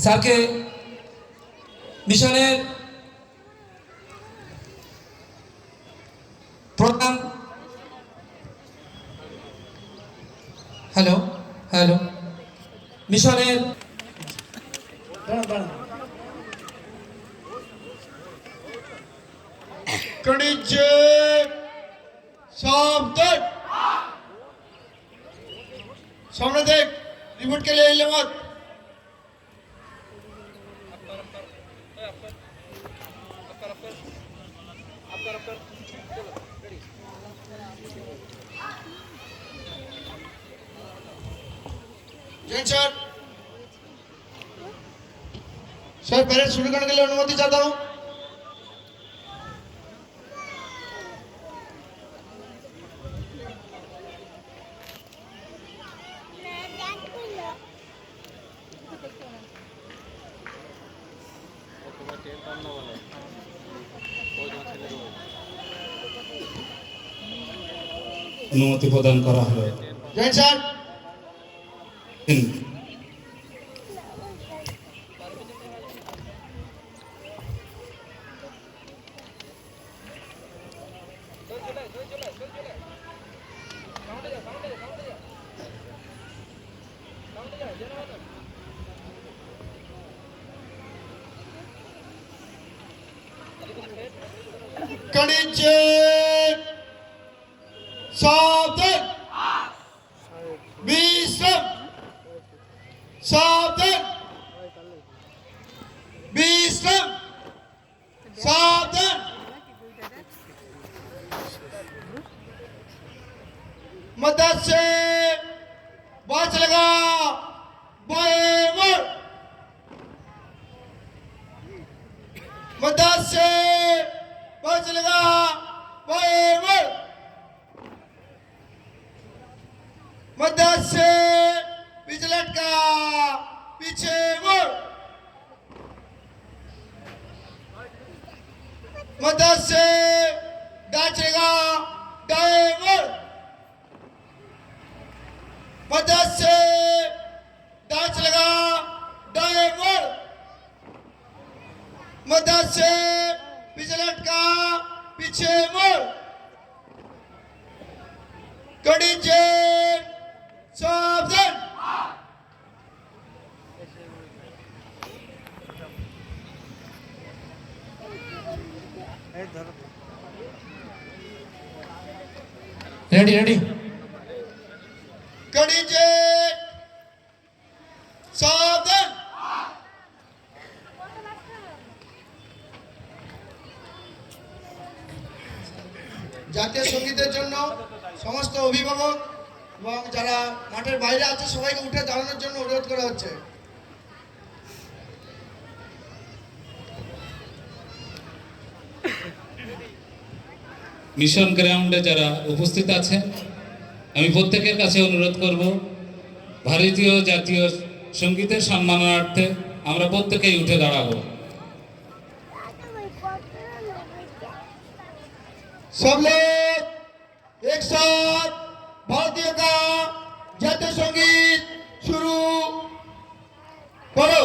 স্যারকে মিশনের প্রধান হ্যালো হ্যালো মিশনের सावधान सामने देख रिपोर्ट के लिए हिले मत जैन सर पहले शुरू करने के लिए अनुमति चाहता हूँ অনুমতি প্রদান করা হলো। जैन सर कणिजे सावधान विश्राम सावधान विश्राम सावधान मदद से बाज लगा बाएं मुड़ मदद से बाज लगा बाएं मुड़ मदद से पीछे लटका पीछे मुड़ मदद से डाचेगा दाएं मुड़ मदद से डाच लगा दाएं मुड़ मदद से पीछे लटका पीछे मुड़ कड़ी जेब सावधान रेडी रेडी कड़ी जेब सावधान জাতীয় সঙ্গীতের জন্য সমস্ত অভিভাবক এবং যারা মাঠের বাইরে আছে সবাইকে উঠে দাঁড়ানোর জন্য অনুরোধ করা হচ্ছে মিশন গ্রাউন্ডে যারা উপস্থিত আছেন আমি প্রত্যেকের কাছে অনুরোধ করব ভারতীয় জাতীয় সঙ্গীতের সম্মানার্থে আমরা প্রত্যেকেই উঠে দাঁড়াবো। सब लोग एक साथ भारतीय का जातीय संगीत शुरू करो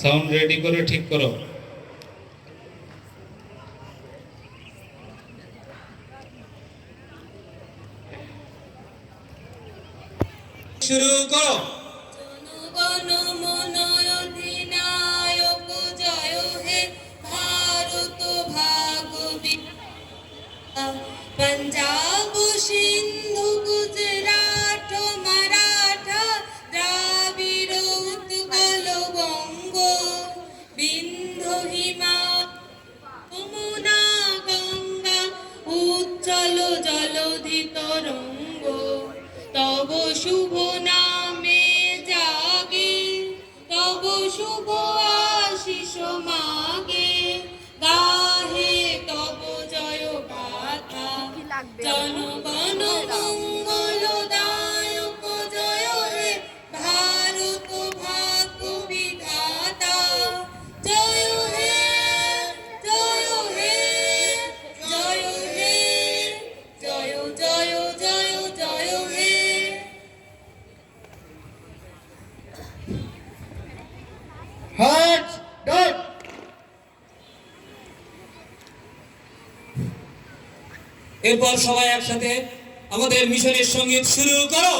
সাউন্ড রেডি করে ঠিক করো। শুরু করো। জনগণ মন অধিনায়ক জয় হে ভারত ভাগবি पंजाब सिंधु गुजरात मराठा द्राविड़ उत्कल बंग बिंधु हिमालय गंगा उज्जल जलधि तरंग तब शुभ नामे जागे এরপর সবাই একসাথে আমাদের মিশনের সঙ্গীত শুরু করো।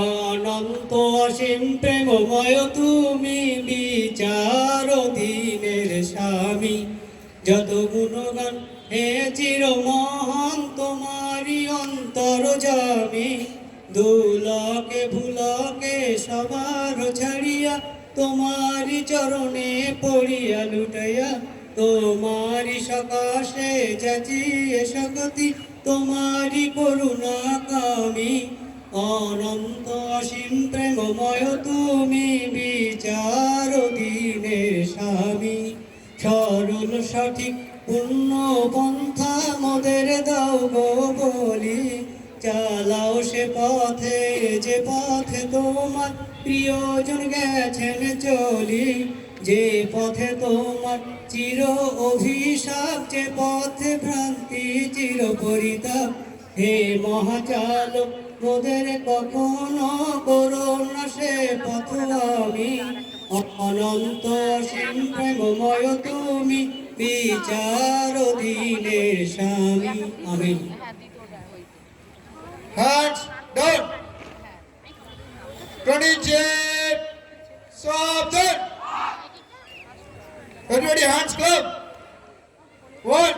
অনন্ত অসীম প্রেমময় তুমি বিচার দিনের স্বামী, যত গুণগান হে চির মহান তোমারি অন্তর জামি। দুলকে ভুলকে সবার ছাড়িয়া তোমারি চরণে পড়িয়া লুটাইয়া, তোমারি সকাশে যাচিয়ে শক্তি তোমারি করুণা কামি। অনন্ত অসীম প্রেমময় তুমি বিচার দিনের স্বামী, সরল সঠিক পূর্ণ পন্থা মোদের দাও গো বলি। চালাও সে পথে যে পথে তোমার প্রিয়জন গেছেন চলি, যে পথে তোমার চির অভিশাপ, যে পথে ভ্রান্তি চির পরিতাপ। হে মহাচালক মোদের কখনো করো না সে পথ আমি। অনন্ত অসীম প্রেমময় তুমি বিচার দিনের স্বামী। আমিন। Hands down. 28. Savan. Everybody hands clap. 1.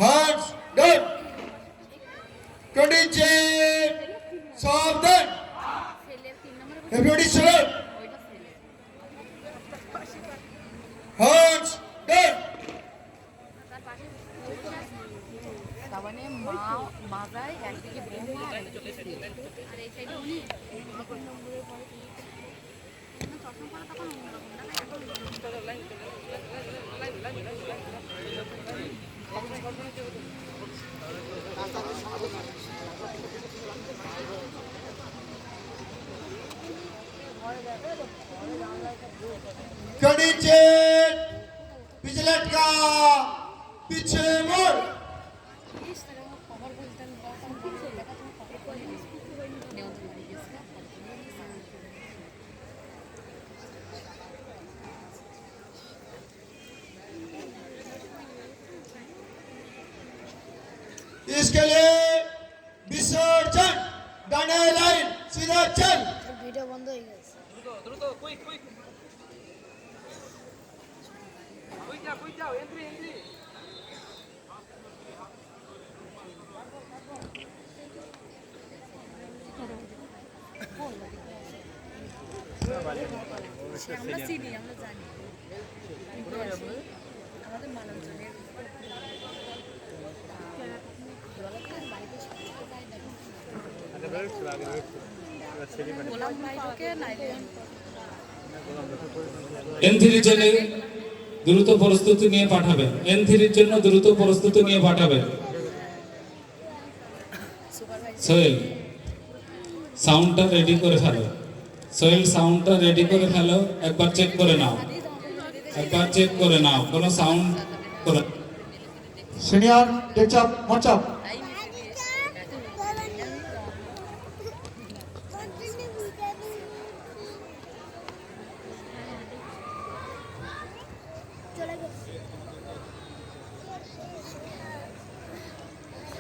Hands down. 28. Savan. Everybody salute. Hands down. তার মানে মাজায় একদিকে বৌমা আর একদিকে ছেলে। আর এই সাইডে উনি এখন নম্বরের পরে চশমা পরে তখন অন্যরকম না, এখন नीचे पीछे लटका पीछे मुड़ খবর বলতেন দেখা তুমি খবর করে নিয়ন্ত্রণ হয়ে গেছে। इसके लिए विसर्जन दाने लाइन सीधा चल। ভিডিও বন্ধ হয়ে গেছে। আমরা চিনি, আমরা জানি আমাদের মানুষজনের গোলাম ভাইকে নাইলে N3 জন্য দ্রুত প্রস্তুতি নিয়ে পাঠাবে। N3 জন্য দ্রুত প্রস্তুতি নিয়ে পাঠাবে। সোহেল সাউন্ডটা রেডি করে ফেলো। সোহেল সাউন্ডটা রেডি করে ফেলো, একবার চেক করে নাও, একবার চেক করে নাও কোনো সাউন্ড করে। Senior take up WhatsApp